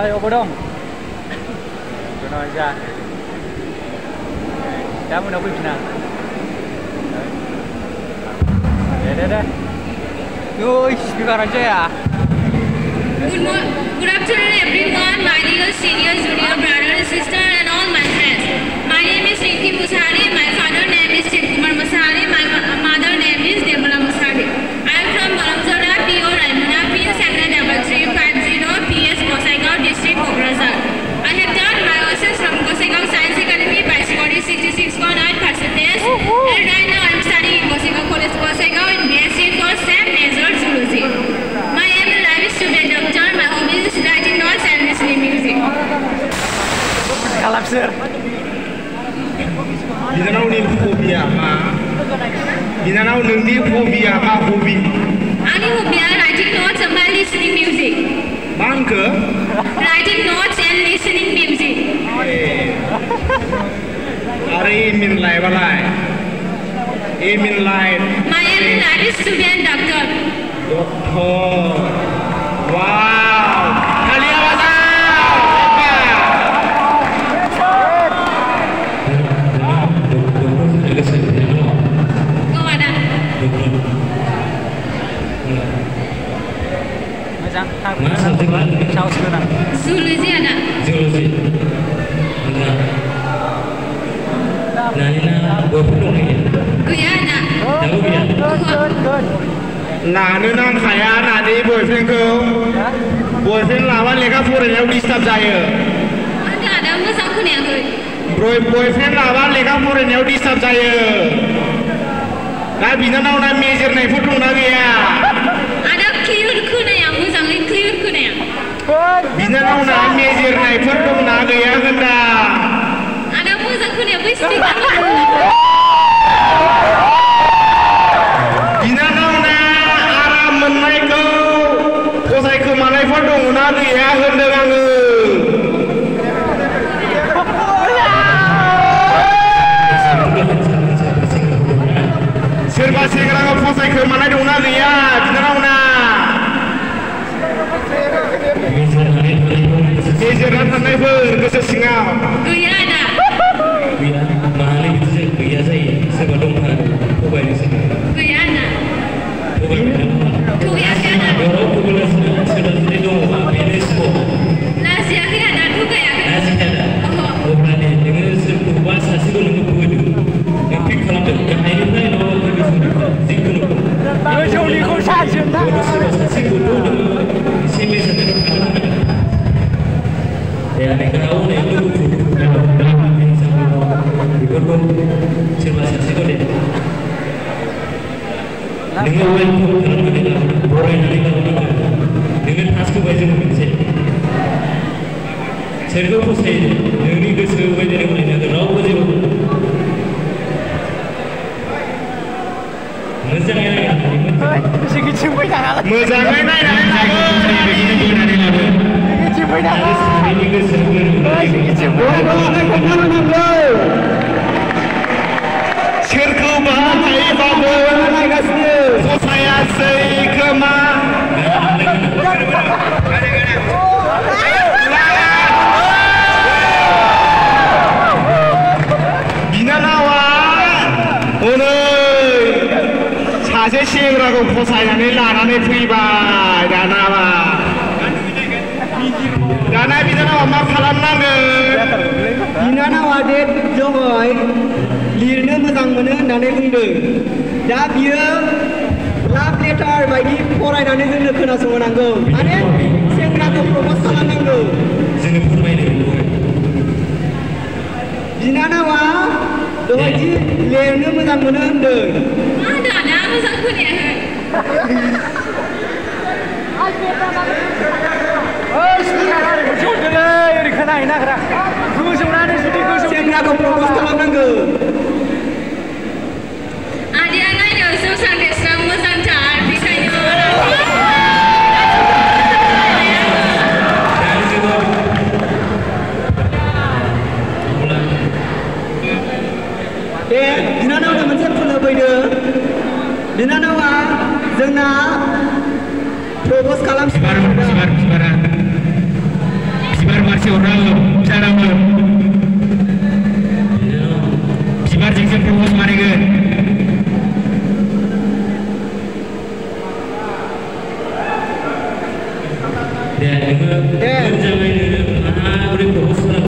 Opo dong? Benar aja. Kamu nak pergi mana? Deh. Yoi, speaker aja ya. Good afternoon everyone, my dear senior, junior brother and sister and all my friends. My name is Rinki Musari, my father name is Kumar Musari, my mother name is Demula Musari. I am from Balamzora, P.O. Raimuna, Pin Sector Number 350, P.S. Gosaigao District, Kokrasar. I have done my lessons from Gosaigao Science Academy by scoring 66.9%, and right now I am studying in Gosaigao College, Gosaigao in BSc course and major zoology. My aim in life is to be a doctor. My hobby is writing notes and listening music. Kalap sir. Binanau ni hobi apa? Binanau ni hobi apa hobi? Ani hobi writing notes and listening music. Bangke? Writing notes and listening music. Hari min lai balai. Min lai. My aim in life is to be a doctor. Doktor. Wow. Kalian apa? Kau ada? Macam tahu sekarang. Zoology ada? Zoology. Nana berpeluang ni. Kuya ada? Tahu ya? Good. Nah, nang saya nanti boyfriend kau. Boyfriend lawan leka foreigner disturb saya. Ada masa aku ni aku. Boyfriend lawan leka foreigner disturb saya. Nah, binanau na major naik foto na dia. Ada clear ku ni yang musang ni clear ku ni yang. Binanau na major naik foto na dia kena. Ada musang ku ni yang mesti. Binanau na aram menaik kau saya ke mana foto na dia kena anggu. Serba sekarang apa saya ke mana dong na dia binanau na. Major na naik ber kesesingau. Kuya ada? Kuya mahal itu sih. Kuya saya sebelum hari. Kau bayar sih. Kuya ada? Kau bayar. Kuya ada? Kalau kau boleh sudah itu apa semua. Nasi aku ada tu kuya. Nasi ada. Oh berani dengan sebuah bahasa sih kalau nggak boleh. Tapi kalau tak hari ini no lebih sulit. Zikun. Kau jauh ni kau saja dah. Bahasa sih kalau sini saja. Ya negara ini itu dalam ikut serba sih kalau deh. Dengan orang dengan hasku baju mungkin serba pun saya dengan itu serba jadi mana ada raw baju macam yang Sikit cempai dah lah. Mezangai naik saya begini pun ada lagi. Sikit cempai dah lah. Ini ke serba Sikit cempai. Cirku bahaya babu saya sekema. Binanawa, सासे सेंग्राखौ फसायनानै लानानै फैबाय दानाबा दाना बिनानावा मा खालामनांगोन बिनानावा दे जोङै लिरनो मोजां मोनो होननानै बुंदों दा बियो लाभ लेटार बायदि फरायनानै जोंनो खोनासंहोनांगौ माने सेंग्राखौ प्रप'ज खालामनांगौ जोङो फोरमायनो बिनानावा दहायदि लिरनो मोजां मोनो होनदों Ada musang ku ni. Sekarang jauh deh, yang dikenai nak rak. Kau sebenarnya sudah kau सेंग्राखौ प्रप'ज खालामनांगौ Ada anak yang susah desam musang car bisa ni mana? बिनानावनो मोनसे फुनो फैदों बिनानावा जोंना प्रप'ज खालामसिगोन गांसे हरनांगौ फिसानांगौ बिबारजोंसो प्रपज बानायगोन दे नोङो मोजाङै नोङो माबोरै प्रपज खालामो